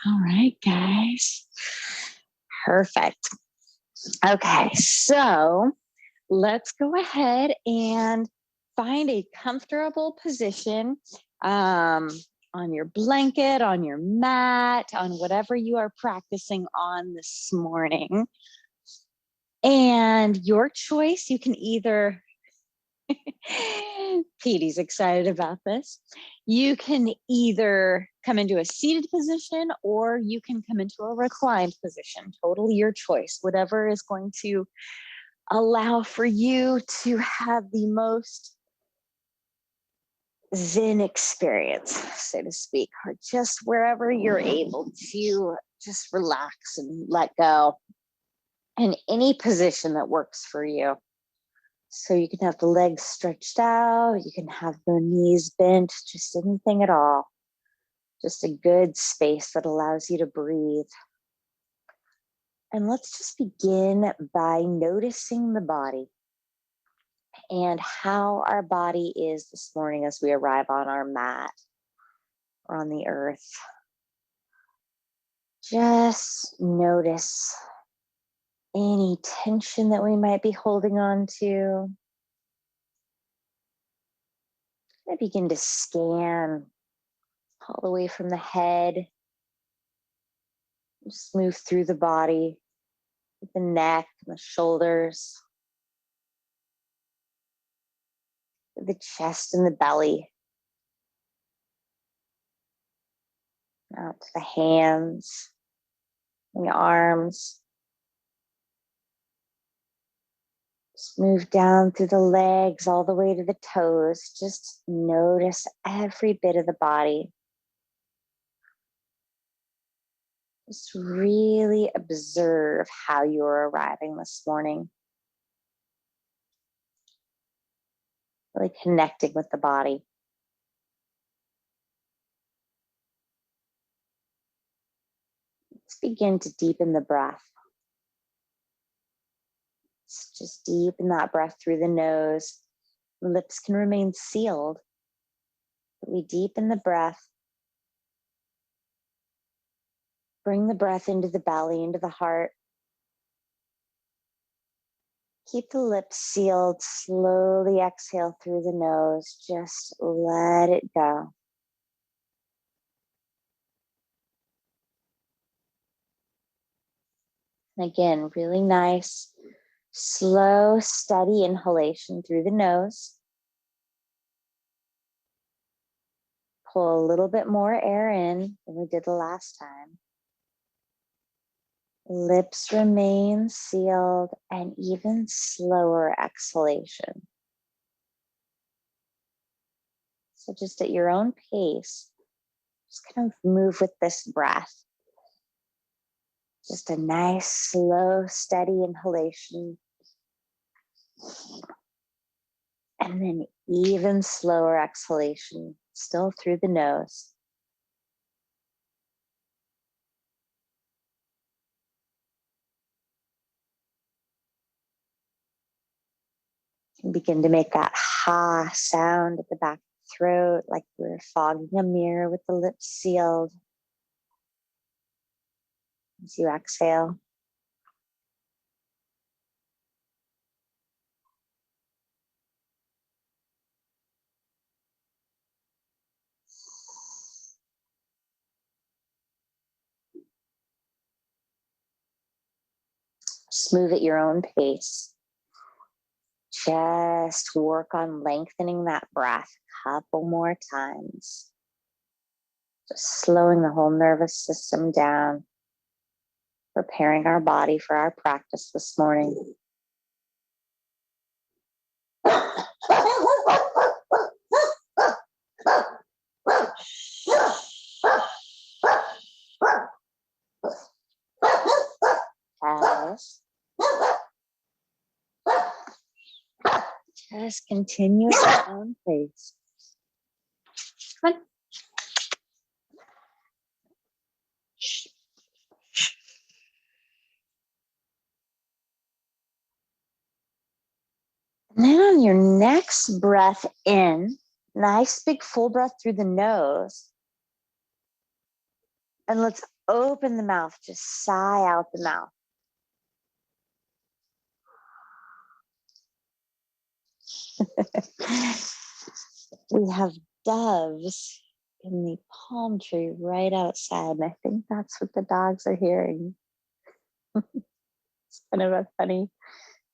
All right, guys. Perfect. Okay, so let's go ahead and find a comfortable position on your blanket, on your mat, on whatever you are practicing on this morning. And your choice, you can either, Petey's excited about this. You can either come into a seated position or you can come into a reclined position. Totally your choice, whatever is going to allow for you to have the most Zen experience, so to speak, or just wherever you're able to just relax and let go in any position that works for you. So you can have the legs stretched out, you can have the knees bent, just anything at all. Just a good space that allows you to breathe. And let's just begin by noticing the body and how our body is this morning as we arrive on our mat or on the earth. Just notice any tension that we might be holding on to. I begin to scan all the way from the head, just move through the body, the neck, and the shoulders, the chest and the belly, out to the hands, the arms. Just move down through the legs all the way to the toes. Just notice every bit of the body. Just really observe how you're arriving this morning. Really connecting with the body. Let's begin to deepen the breath. Let's just deepen that breath through the nose. The lips can remain sealed, but we deepen the breath. Bring the breath into the belly, into the heart. Keep the lips sealed. Slowly exhale through the nose. Just let it go. And again, really nice, slow, steady inhalation through the nose. Pull a little bit more air in than we did the last time. Lips remain sealed, and even slower exhalation. So just at your own pace, just kind of move with this breath. Just a nice, slow, steady inhalation. And then even slower exhalation, still through the nose. And begin to make that ha sound at the back of the throat, like we're fogging a mirror with the lips sealed. As you exhale. Just move at your own pace. Just work on lengthening that breath a couple more times. Just slowing the whole nervous system down. Preparing our body for our practice this morning. Just continue at your own pace. Come on. And then on your next breath in, nice big full breath through the nose. And let's open the mouth, just sigh out the mouth. We have doves in the palm tree right outside, and I think that's what the dogs are hearing. It's kind of a funny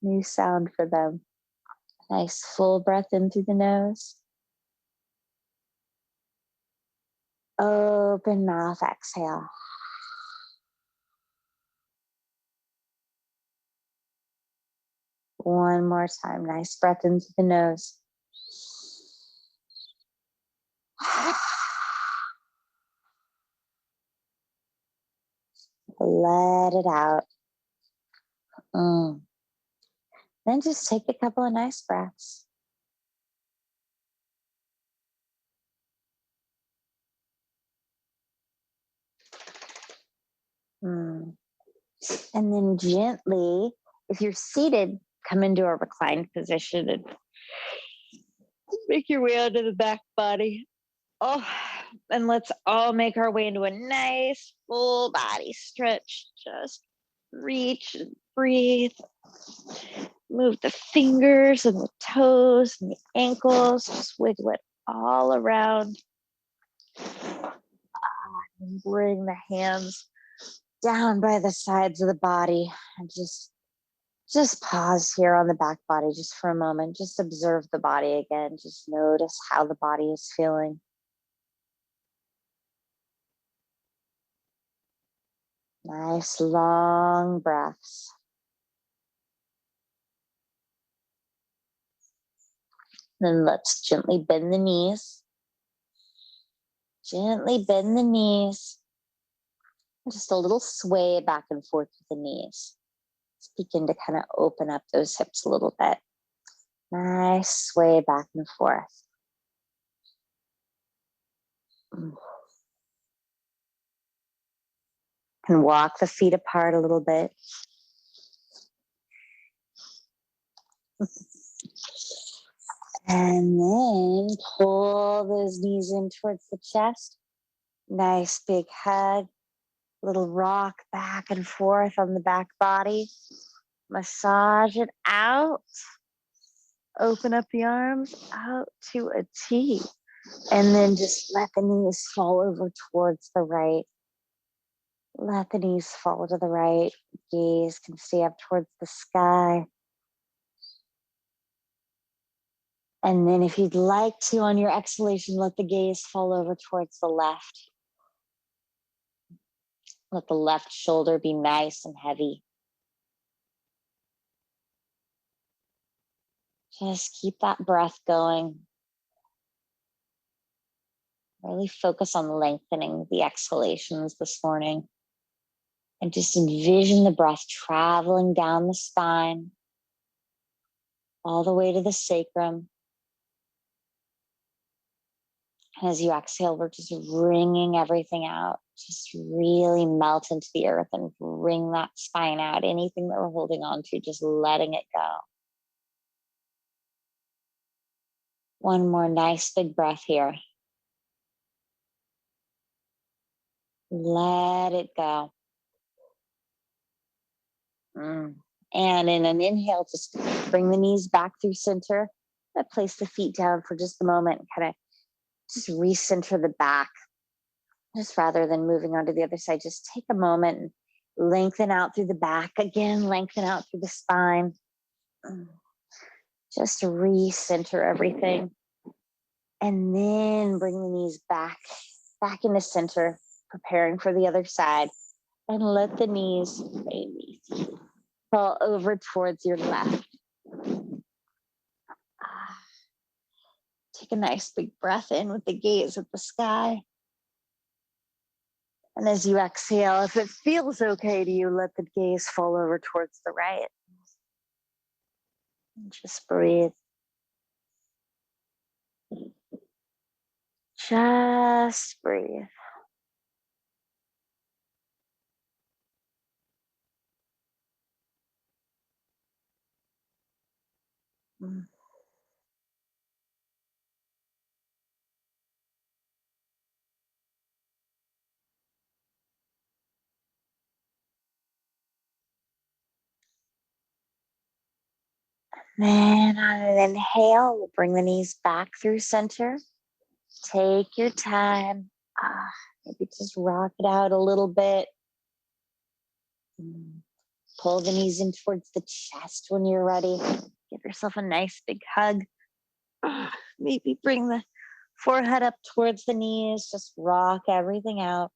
new sound for them. Nice full breath in through the nose. Open mouth, exhale. One more time. Nice breath into the nose. Let it out. Then just take a couple of nice breaths. And then gently, if you're seated, come into a reclined position and make your way onto the back body. Oh, and let's all make our way into a nice full body stretch. Just reach and breathe. Move the fingers and the toes and the ankles. Just wiggle it all around. And bring the hands down by the sides of the body and just pause here on the back body just for a moment. Just observe the body again. Just notice how the body is feeling. Nice long breaths. Then let's gently bend the knees. Gently bend the knees. Just a little sway back and forth with the knees. Let's begin to kind of open up those hips a little bit. Nice sway back and forth. And walk the feet apart a little bit. And then pull those knees in towards the chest. Nice big hug. Little rock back and forth on the back body. Massage it out. Open up the arms out to a T. And then just let the knees fall over towards the right. Let the knees fall to the right. Gaze can stay up towards the sky. And then if you'd like to, on your exhalation, let the gaze fall over towards the left. Let the left shoulder be nice and heavy. Just keep that breath going. Really focus on lengthening the exhalations this morning. And just envision the breath traveling down the spine, all the way to the sacrum. And as you exhale, we're just wringing everything out. Just really melt into the earth and wring that spine out. Anything that we're holding on to, just letting it go. One more nice big breath here. Let it go. And in an inhale, just bring the knees back through center. Place the feet down for just a moment and kind of just recenter the back. Just rather than moving on to the other side, just take a moment and lengthen out through the back. Again, lengthen out through the spine. Just recenter everything. And then bring the knees back into center, preparing for the other side. And let the knees maybe fall over towards your left. Take a nice big breath in with the gaze at the sky. And as you exhale, if it feels okay to you, let the gaze fall over towards the right. And just breathe. Just breathe. Then on an inhale, we'll bring the knees back through center. Take your time. Maybe just rock it out a little bit. Pull the knees in towards the chest when you're ready. Give yourself a nice big hug. Maybe bring the forehead up towards the knees. Just rock everything out.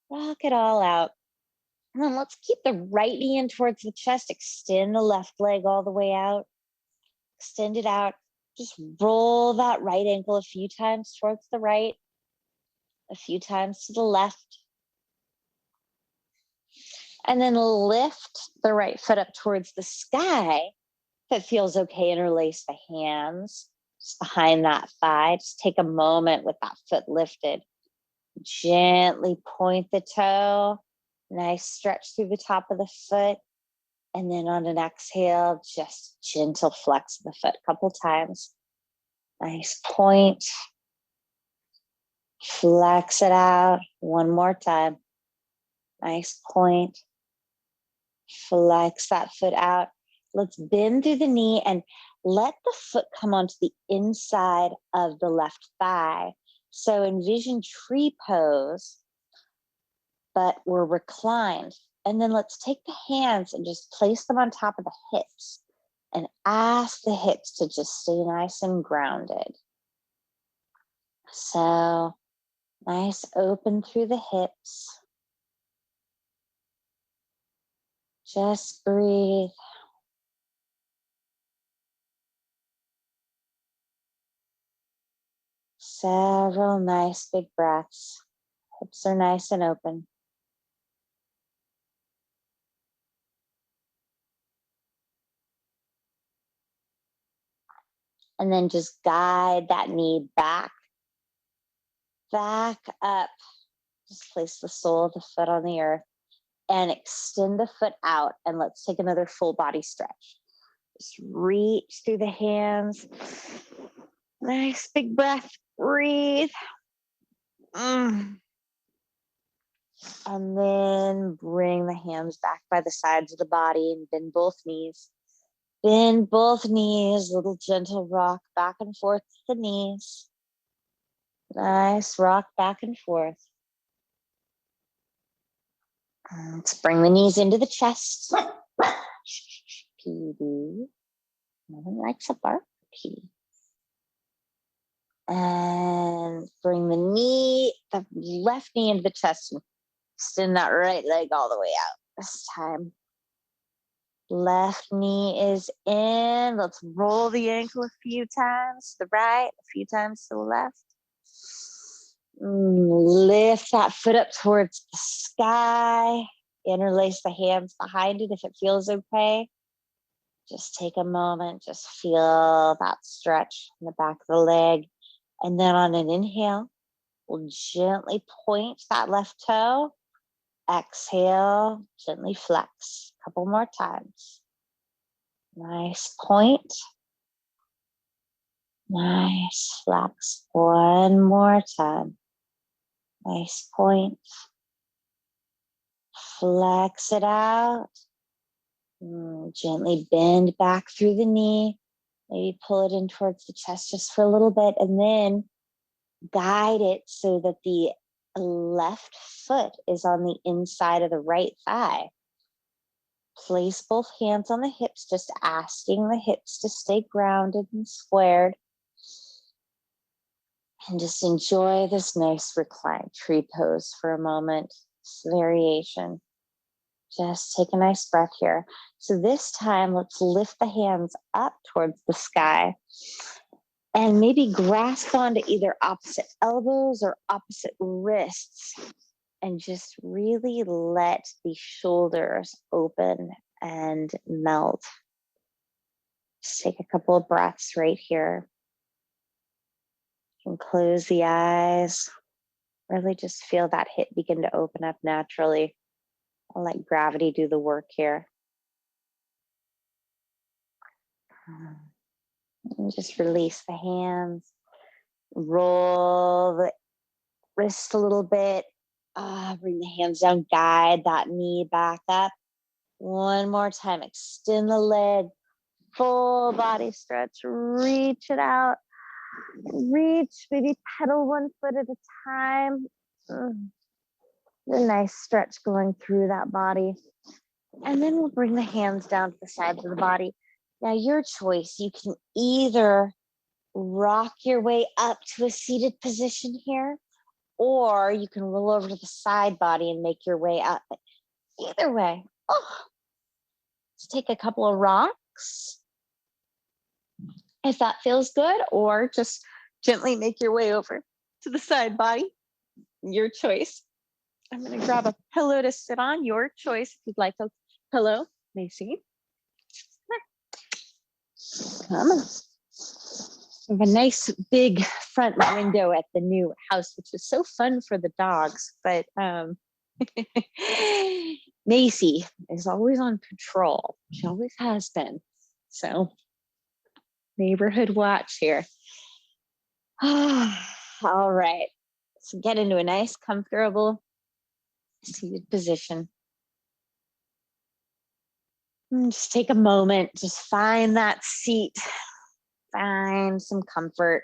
Rock it all out. And then let's keep the right knee in towards the chest. Extend the left leg all the way out. Extend it out. Just roll that right ankle a few times towards the right, a few times to the left. And then lift the right foot up towards the sky. If it feels okay, interlace the hands just behind that thigh. Just take a moment with that foot lifted. Gently point the toe. Nice stretch through the top of the foot. And then on an exhale, just gentle flex the foot a couple times. Nice point. Flex it out. One more time. Nice point. Flex that foot out. Let's bend through the knee and let the foot come onto the inside of the left thigh. So envision tree pose, but we're reclined. And then let's take the hands and just place them on top of the hips and ask the hips to just stay nice and grounded. So nice open through the hips. Just breathe. Several nice big breaths. Hips are nice and open. And then just guide that knee back up. Just place the sole of the foot on the earth and extend the foot out. And let's take another full body stretch. Just reach through the hands. Nice big breath. Breathe. And then bring the hands back by the sides of the body and bend both knees. Bend both knees, little gentle rock back and forth with the knees. Nice rock back and forth. Let's bring the knees into the chest. PD. No one likes a bark. PD. And bring the left knee into the chest and extend that right leg all the way out this time. Left knee is in. Let's roll the ankle a few times to the right, a few times to the left. Lift that foot up towards the sky. Interlace the hands behind it if it feels okay. Just take a moment. Just feel that stretch in the back of the leg. And then on an inhale, we'll gently point that left toe. Exhale, gently flex. A couple more times. Nice point. Nice flex. One more time. Nice point. Flex it out. Gently bend back through the knee. Maybe pull it in towards the chest just for a little bit, and then guide it so that the left foot is on the inside of the right thigh. Place both hands on the hips, just asking the hips to stay grounded and squared. And just enjoy this nice reclined tree pose for a moment. This variation. Just take a nice breath here. So this time, let's lift the hands up towards the sky and maybe grasp onto either opposite elbows or opposite wrists and just really let the shoulders open and melt. Just take a couple of breaths right here. You can close the eyes. Really just feel that hip begin to open up naturally. I'll let gravity do the work here. And just release the hands. Roll the wrist a little bit. Bring the hands down. Guide that knee back up. One more time. Extend the leg. full body stretch. Reach it out. Reach, maybe pedal one foot at a time. A nice stretch going through that body. And then we'll bring the hands down to the sides of the body. Now, your choice. You can either rock your way up to a seated position here, or you can roll over to the side body and make your way up. But either way, let's take a couple of rocks if that feels good, or just gently make your way over to the side body. Your choice. I'm going to grab a pillow to sit on. Your choice if you'd like a pillow, Macy. Come on. We have a nice big front window at the new house, which is so fun for the dogs. But Macy is always on patrol. She always has been. So neighborhood watch here. All right. So get into a nice, comfortable seated position. And just take a moment. Just find that seat. Find some comfort.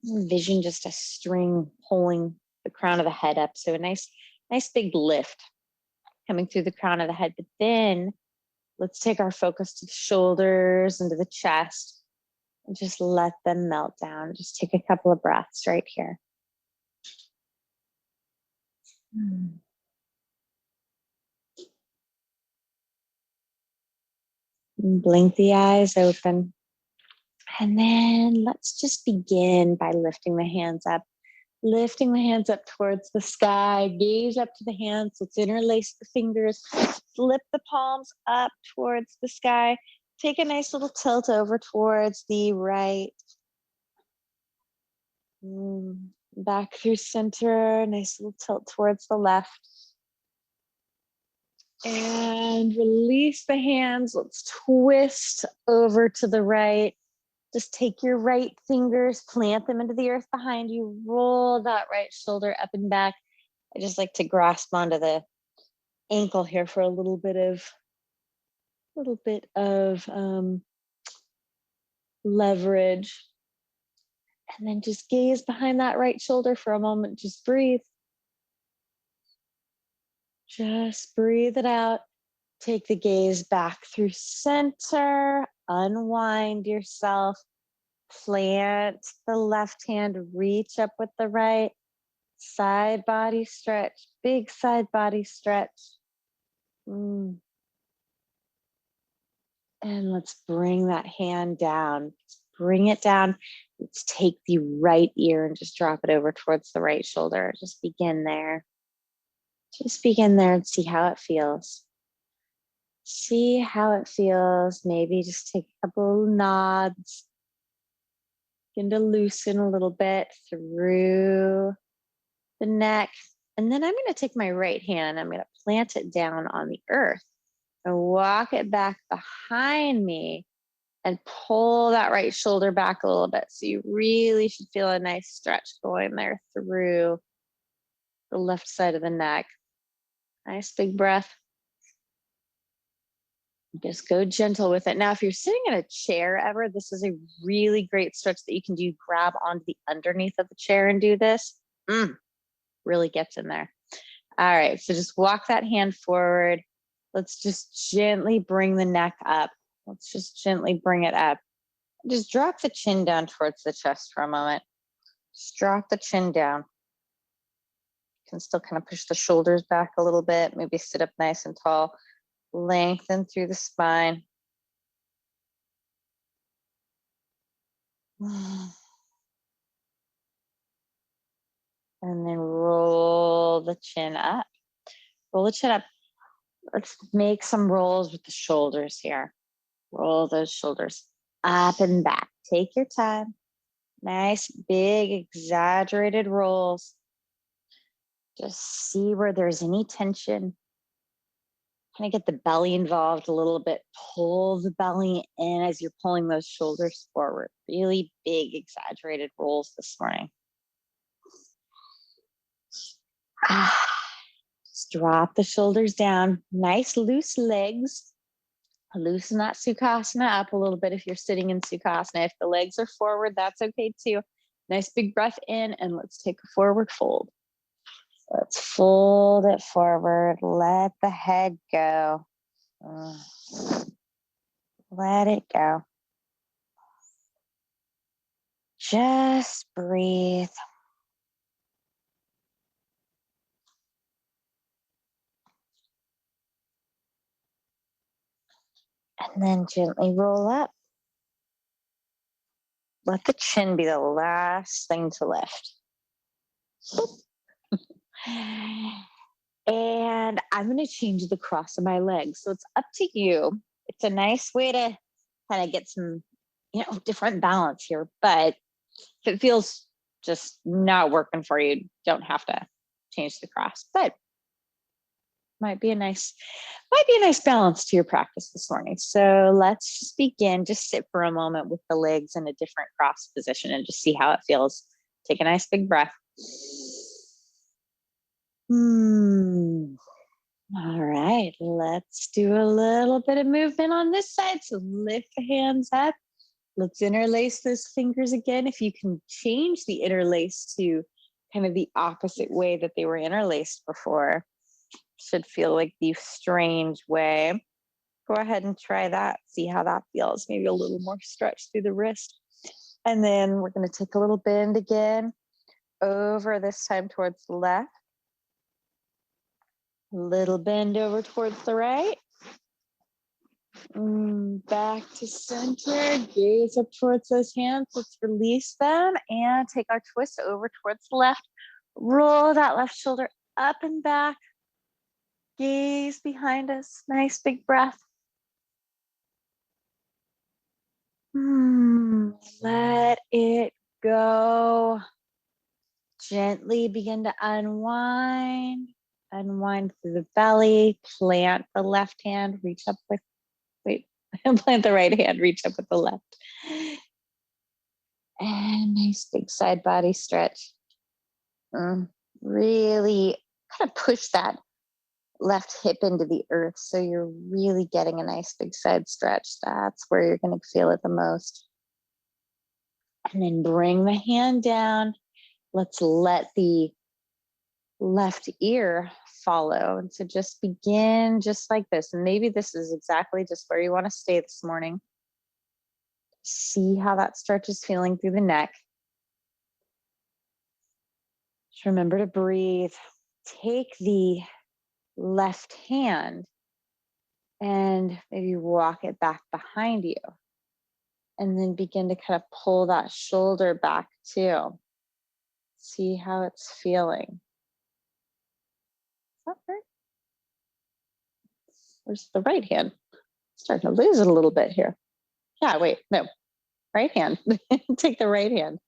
Envision just a string pulling the crown of the head up. So a nice big lift coming through the crown of the head. But then let's take our focus to the shoulders and to the chest and just let them melt down. Just take a couple of breaths right here. And blink the eyes open. And then let's just begin by lifting the hands up. Lifting the hands up towards the sky, gaze up to the hands. Let's interlace the fingers, flip the palms up towards the sky. Take a nice little tilt over towards the right. Back through center, nice little tilt towards the left. And release the hands. Let's twist over to the right. Just take your right fingers, plant them into the earth behind you, roll that right shoulder up and back. I just like to grasp onto the ankle here for a little bit of leverage. And then just gaze behind that right shoulder for a moment. Just breathe. Just breathe it out. Take the gaze back through center. Unwind yourself. Plant the left hand, reach up with the right. Side body stretch, big side body stretch. And let's bring that hand down. Bring it down. Let's take the right ear and just drop it over towards the right shoulder. Just begin there. Just begin there and see how it feels. See how it feels. Maybe just take a couple nods. Begin to loosen a little bit through the neck. And then I'm going to take my right hand. I'm going to plant it down on the earth and walk it back behind me and pull that right shoulder back a little bit. So you really should feel a nice stretch going there through the left side of the neck. Nice big breath. Just go gentle with it. Now, if you're sitting in a chair ever, this is a really great stretch that you can do. Grab onto the underneath of the chair and do this. Really gets in there. All right, so just walk that hand forward. Let's just gently bring the neck up. Let's just gently bring it up. Just drop the chin down towards the chest for a moment. Just drop the chin down. You can still kind of push the shoulders back a little bit. Maybe sit up nice and tall. Lengthen through the spine. And then roll the chin up. Roll the chin up. Let's make some rolls with the shoulders here. Roll those shoulders up and back. Take your time. Nice, big, exaggerated rolls. Just see where there's any tension. Kind of get the belly involved a little bit. Pull the belly in as you're pulling those shoulders forward. Really big, exaggerated rolls this morning. drop the shoulders down. Nice loose legs. Loosen that Sukhasana up a little bit if you're sitting in Sukhasana. If the legs are forward, that's okay too. Nice big breath in, and let's take a forward fold. Let's fold it forward. Let the head go. Let it go. Just breathe. And then gently roll up. Let the chin be the last thing to lift. And I'm going to change the cross of my legs. So it's up to you. It's a nice way to kind of get some, different balance here. But if it feels just not working for you, don't have to change the cross. But might be a nice balance to your practice this morning. So let's just begin. Just sit for a moment with the legs in a different cross position and just see how it feels. Take a nice big breath. All right, let's do a little bit of movement on this side. So lift the hands up. Let's interlace those fingers again. If you can change the interlace to kind of the opposite way that they were interlaced before, should feel like the strange way. Go ahead and try that. See how that feels. Maybe a little more stretch through the wrist. And then we're going to take a little bend again over, this time towards the left. Little bend over towards the right. Back to center. Gaze up towards those hands. Let's release them and take our twist over towards the left. Roll that left shoulder up and back. Gaze behind us. Nice big breath. Let it go. Gently begin to unwind. Unwind through the belly. Plant the left hand. Reach up with, plant the right hand. Reach up with the left. And nice big side body stretch. Really kind of push that left hip into the earth. So you're really getting a nice big side stretch. That's where you're going to feel it the most. And then bring the hand down. Let's let the left ear follow. And so just begin just like this. And maybe this is exactly just where you want to stay this morning. See how that stretch is feeling through the neck. Just remember to breathe. Take the left hand and maybe walk it back behind you. And then begin to kind of pull that shoulder back too. See how it's feeling. Is that right? Where's the right hand? Starting to lose it a little bit here. Yeah, wait, no. Right hand. Take the right hand.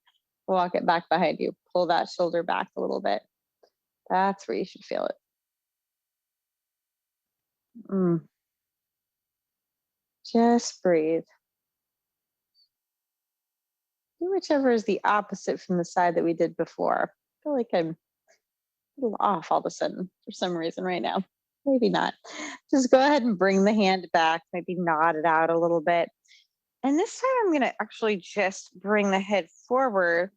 Walk it back behind you. Pull that shoulder back a little bit. That's where you should feel it. Just breathe. Do whichever is the opposite from the side that we did before. I feel like I'm a little off all of a sudden for some reason right now. Maybe not. Just go ahead and bring the hand back. Maybe nod it out a little bit. And this time I'm going to actually just bring the head forward.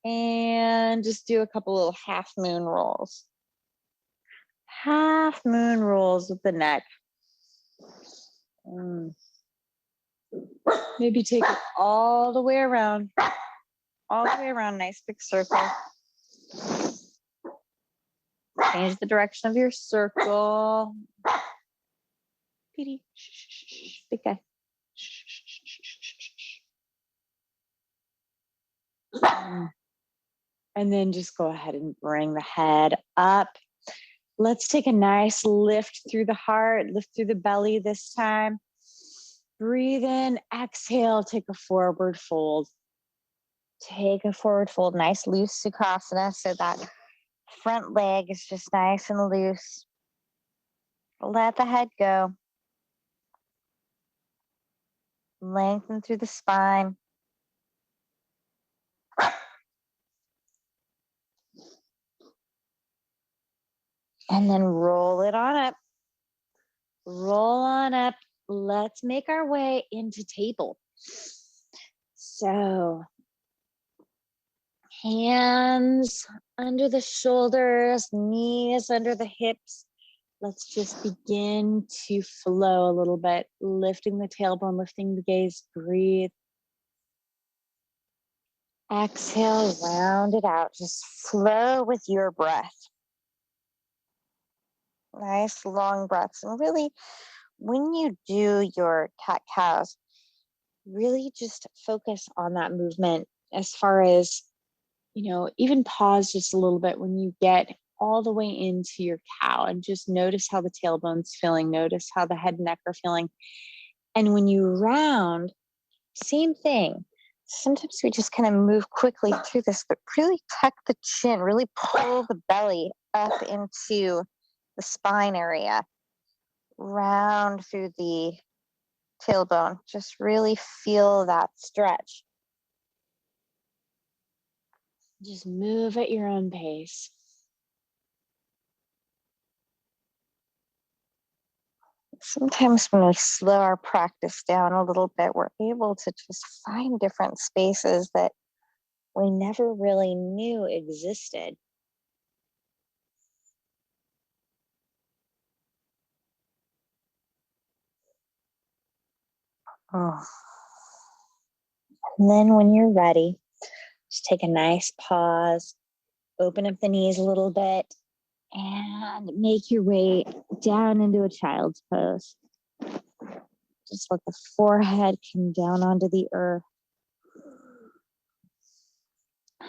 And just do a couple little half moon rolls. Half moon rolls with the neck. Maybe take it all the way around. All the way around. Nice big circle. Change the direction of your circle. Petey. Big guy. And then just go ahead and bring the head up. Let's take a nice lift through the heart, lift through the belly this time. Breathe in, exhale, take a forward fold. Take a forward fold, nice loose Sukhasana so that front leg is just nice and loose. Let the head go. Lengthen through the spine. And then roll it on up. Roll on up. Let's make our way into table. So hands under the shoulders, knees under the hips. Let's just begin to flow a little bit, lifting the tailbone, lifting the gaze, breathe. Exhale, round it out. Just flow with your breath. Nice long breaths. And really, when you do your cat-cows, really just focus on that movement as far as, even pause just a little bit when you get all the way into your cow and just notice how the tailbone's feeling. Notice how the head and neck are feeling. And when you round, same thing. Sometimes we just kind of move quickly through this, but really tuck the chin, really pull the belly up into the spine area, round through the tailbone. Just really feel that stretch. Just move at your own pace. Sometimes when we slow our practice down a little bit, we're able to just find different spaces that we never really knew existed. Oh. And then when you're ready, just take a nice pause, open up the knees a little bit, and make your way down into a child's pose. Just let the forehead come down onto the earth.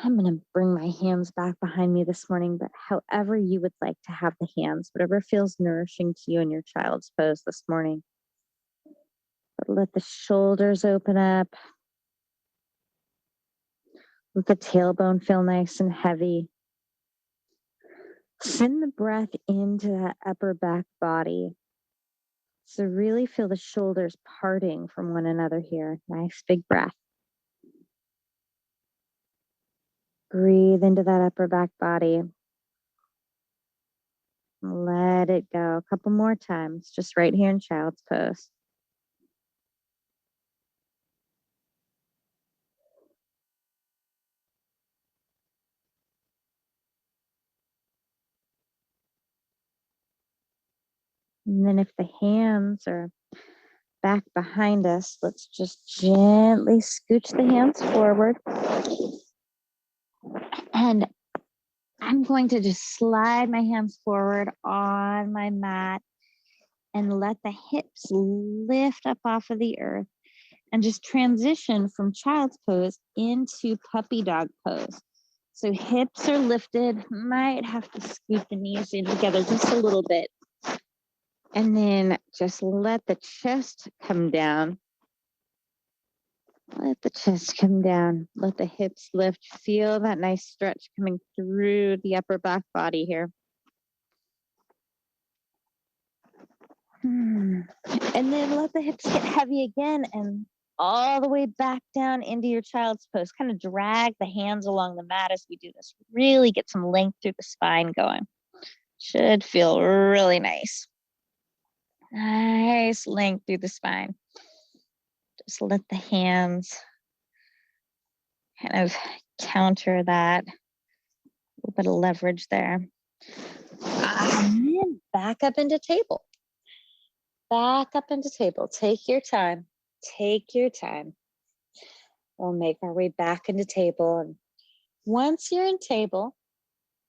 I'm going to bring my hands back behind me this morning, but however you would like to have the hands, whatever feels nourishing to you in your child's pose this morning. But let the shoulders open up. Let the tailbone feel nice and heavy. Send the breath into that upper back body. So really feel the shoulders parting from one another here. Nice big breath. Breathe into that upper back body. Let it go. A couple more times, just right here in child's pose. And then if the hands are back behind us, let's just gently scooch the hands forward. And I'm going to just slide my hands forward on my mat and let the hips lift up off of the earth and just transition from child's pose into puppy dog pose. So hips are lifted, might have to scoot the knees in together just a little bit. And then just let the chest come down. Let the chest come down. Let the hips lift. Feel that nice stretch coming through the upper back body here. And then let the hips get heavy again and all the way back down into your child's pose. Kind of drag the hands along the mat as we do this. Really get some length through the spine going. Should feel really nice. Nice length through the spine. Just let the hands kind of counter that. A little bit of leverage there. And then back up into table. Back up into table. Take your time. Take your time. We'll make our way back into table. And once you're in table,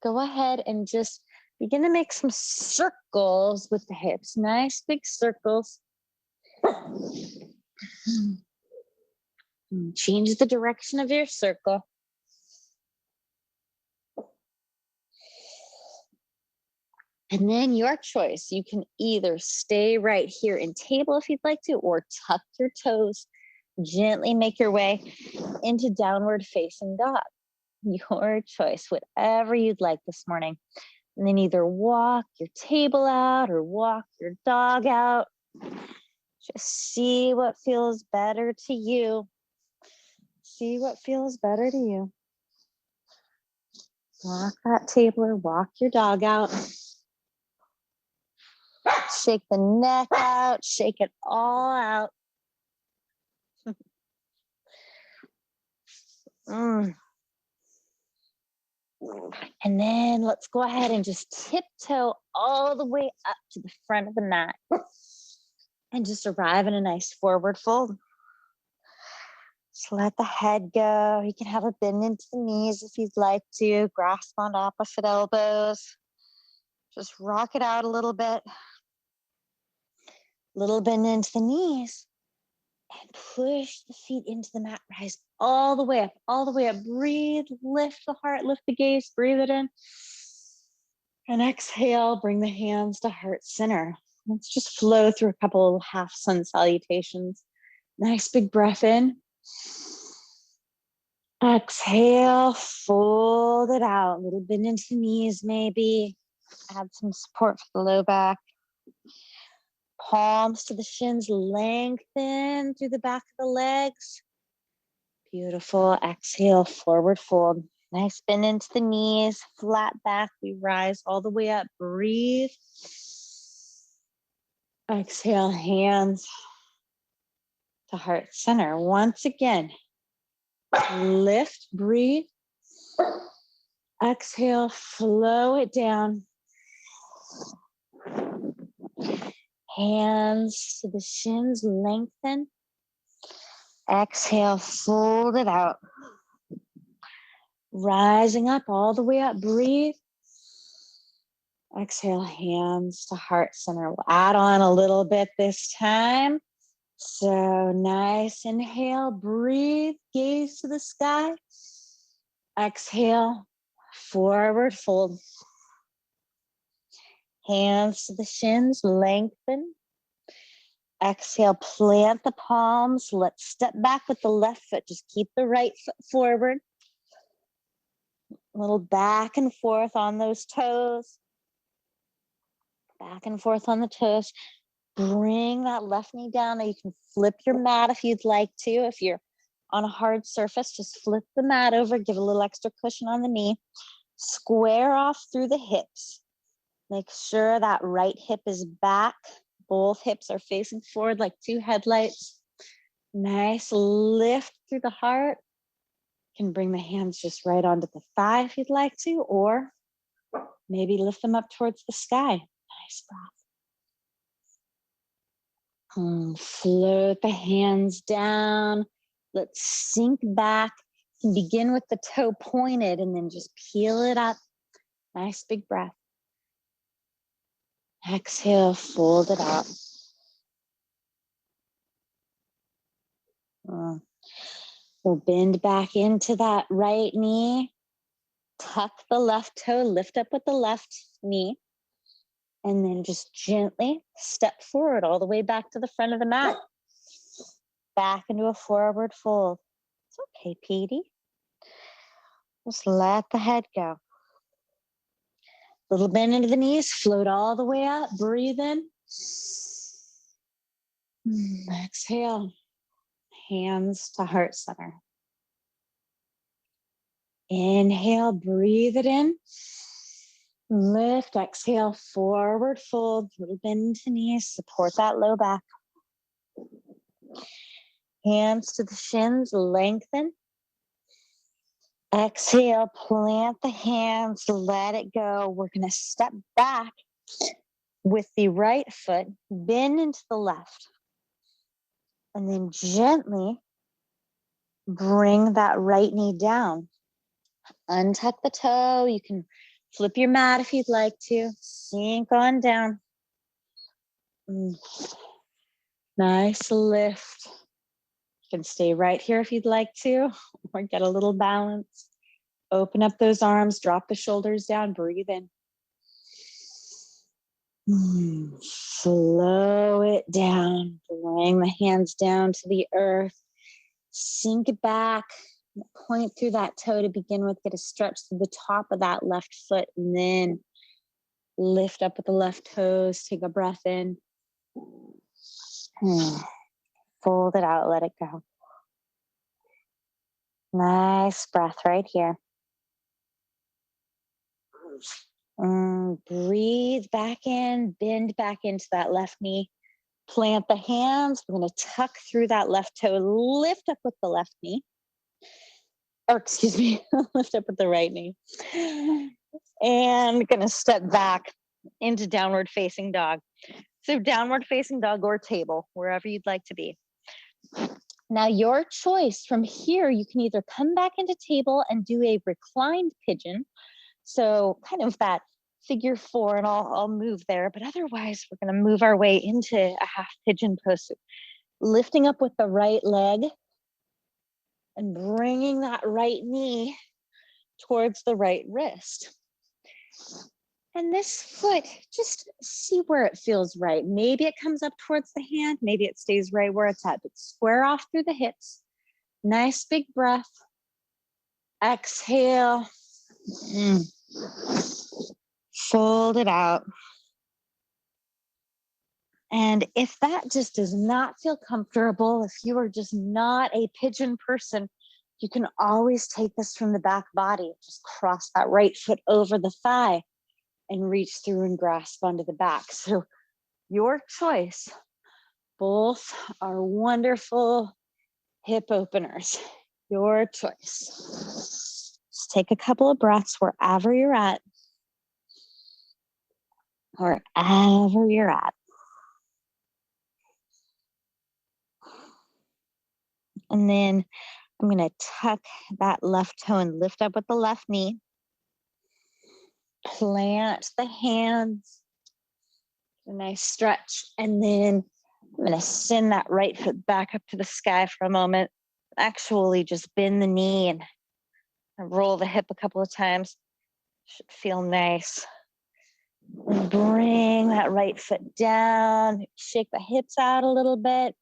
go ahead and just begin to make some circles with the hips. Nice big circles. Change the direction of your circle. And then your choice. You can either stay right here in table if you'd like to, or tuck your toes. Gently make your way into downward facing dog. Your choice, whatever you'd like this morning. And then either walk your table out or walk your dog out. Just see what feels better to you. See what feels better to you. Walk that table or walk your dog out. Shake the neck out, shake it all out. Mm. And then let's go ahead and just tiptoe all the way up to the front of the mat and just arrive in a nice forward fold. Just let the head go. You can have a bend into the knees if you'd like to. Grasp on opposite elbows. Just rock it out a little bit. Little bend into the knees. And push the feet into the mat. Rise all the way up, all the way up. Breathe, lift the heart, lift the gaze, breathe it in. And exhale, bring the hands to heart center. Let's just flow through a couple half sun salutations. Nice big breath in. Exhale, fold it out. A little bit into the knees, maybe. Add some support for the low back. Palms to the shins, lengthen through the back of the legs. Beautiful. Exhale, forward fold. Nice bend into the knees, flat back. We rise all the way up. Breathe. Exhale, hands to heart center. Once again, lift, breathe. Exhale, flow it down. Hands to the shins, lengthen. Exhale, fold it out. Rising up, all the way up, breathe. Exhale, hands to heart center. We'll add on a little bit this time. So nice. Inhale, breathe, gaze to the sky. Exhale, forward fold. Hands to the shins, lengthen. Exhale, plant the palms. Let's step back with the left foot. Just keep the right foot forward. A little back and forth on those toes. Back and forth on the toes. Bring that left knee down. You can flip your mat if you'd like to. If you're on a hard surface, just flip the mat over. Give a little extra cushion on the knee. Square off through the hips. Make sure that right hip is back. Both hips are facing forward like two headlights. Nice lift through the heart. You can bring the hands just right onto the thigh if you'd like to, or maybe lift them up towards the sky. Nice breath. Float the hands down. Let's sink back. You can begin with the toe pointed and then just peel it up. Nice big breath. Exhale, fold it out. We'll bend back into that right knee. Tuck the left toe, lift up with the left knee. And then just gently step forward all the way back to the front of the mat. Back into a forward fold. It's okay, Petey. Just let the head go. Little bend into the knees, float all the way up, breathe in. Exhale, hands to heart center. Inhale, breathe it in. Lift, exhale, forward fold, little bend to knees, support that low back. Hands to the shins, lengthen. Exhale, plant the hands, let it go. We're gonna step back with the right foot, bend into the left. And then gently bring that right knee down. Untuck the toe. You can flip your mat if you'd like to. Sink on down. Nice lift. You can stay right here if you'd like to, or get a little balance. Open up those arms, drop the shoulders down, breathe in. Slow it down. Bring the hands down to the earth. Sink it back. Point through that toe to begin with. Get a stretch to the top of that left foot, and then lift up with the left toes. Take a breath in. Fold it out. Let it go. Nice breath right here. And breathe back in, bend back into that left knee. Plant the hands. We're going to tuck through that left toe, lift up with the left knee. Or excuse me, lift up with the right knee. And going to step back into downward facing dog. So downward facing dog or table, wherever you'd like to be. Now your choice from here, you can either come back into table and do a reclined pigeon. So kind of that figure 4, and I'll move there, but otherwise we're going to move our way into a half pigeon pose. Lifting up with the right leg and bringing that right knee towards the right wrist. And this foot, just see where it feels right. Maybe it comes up towards the hand, maybe it stays right where it's at, but square off through the hips. Nice big breath. Exhale. Fold it out. And if that just does not feel comfortable, if you are just not a pigeon person, you can always take this from the back body. Just cross that right foot over the thigh and reach through and grasp onto the back. So your choice. Both are wonderful hip openers. Your choice. Just take a couple of breaths wherever you're at. Wherever you're at. And then I'm going to tuck that left toe and lift up with the left knee. Plant the hands. A nice stretch. And then I'm going to send that right foot back up to the sky for a moment. Actually, just bend the knee and roll the hip a couple of times. Should feel nice. And bring that right foot down. Shake the hips out a little bit.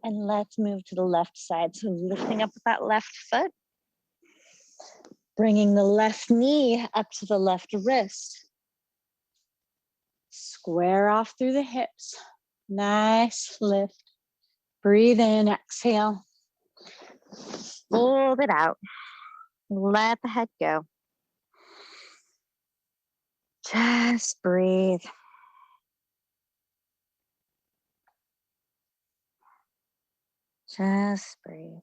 And let's move to the left side. So lifting up with that left foot. Bringing the left knee up to the left wrist. Square off through the hips. Nice lift. Breathe in, exhale. Fold it out. Let the head go. Just breathe. Just breathe.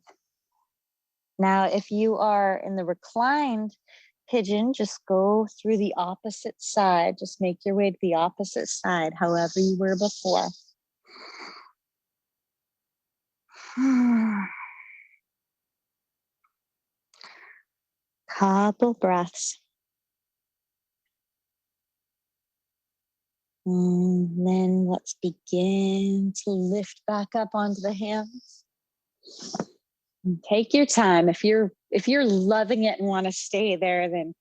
Now, if you are in the reclined pigeon, just go through the opposite side. Just make your way to the opposite side, however you were before. Couple breaths. And then let's begin to lift back up onto the hands. And take your time. If you're loving it and want to stay there, then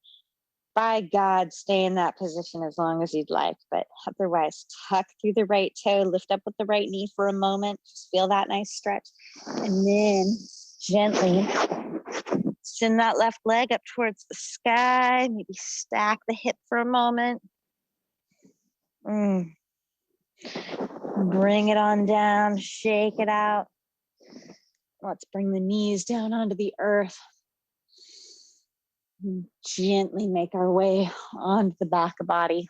by God, stay in that position as long as you'd like. But otherwise, tuck through the right toe, lift up with the right knee for a moment. Just feel that nice stretch. And then gently send that left leg up towards the sky. Maybe stack the hip for a moment. Bring it on down, shake it out. Let's bring the knees down onto the earth. And gently make our way onto the back body.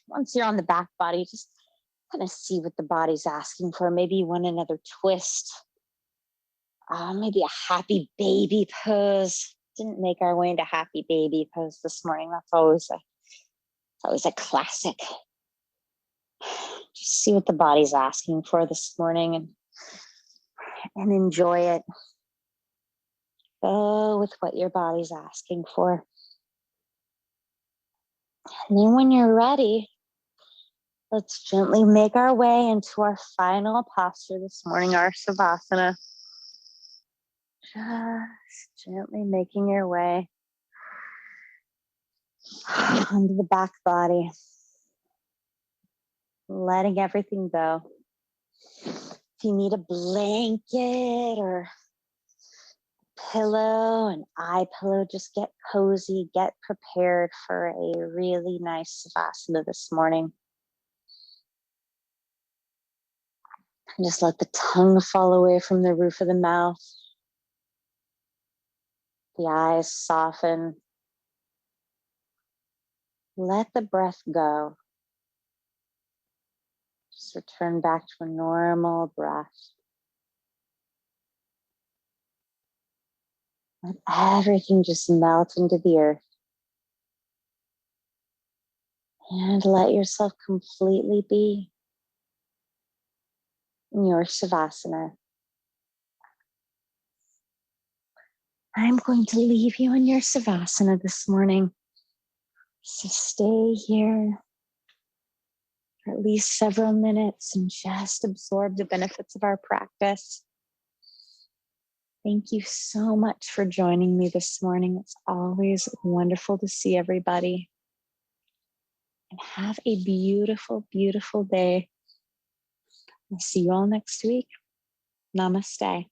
Once you're on the back body, just kind of see what the body's asking for. Maybe you want another twist. Maybe a happy baby pose. Didn't make our way into happy baby pose this morning. That's always a classic. Just see what the body's asking for this morning and enjoy it. Go with what your body's asking for. And then when you're ready, let's gently make our way into our final posture this morning, our Savasana. Just gently making your way onto the back body. Letting everything go. If you need a blanket or pillow, an eye pillow, just get cozy, get prepared for a really nice Savasana this morning. And just let the tongue fall away from the roof of the mouth. The eyes soften. let the breath go. Just return back to a normal breath. Let everything just melt into the earth. And let yourself completely be in your Savasana. I'm going to leave you in your Savasana this morning. So stay here for at least several minutes and just absorb the benefits of our practice. Thank you so much for joining me this morning. It's always wonderful to see everybody. And have a beautiful, beautiful day. I'll see you all next week. Namaste.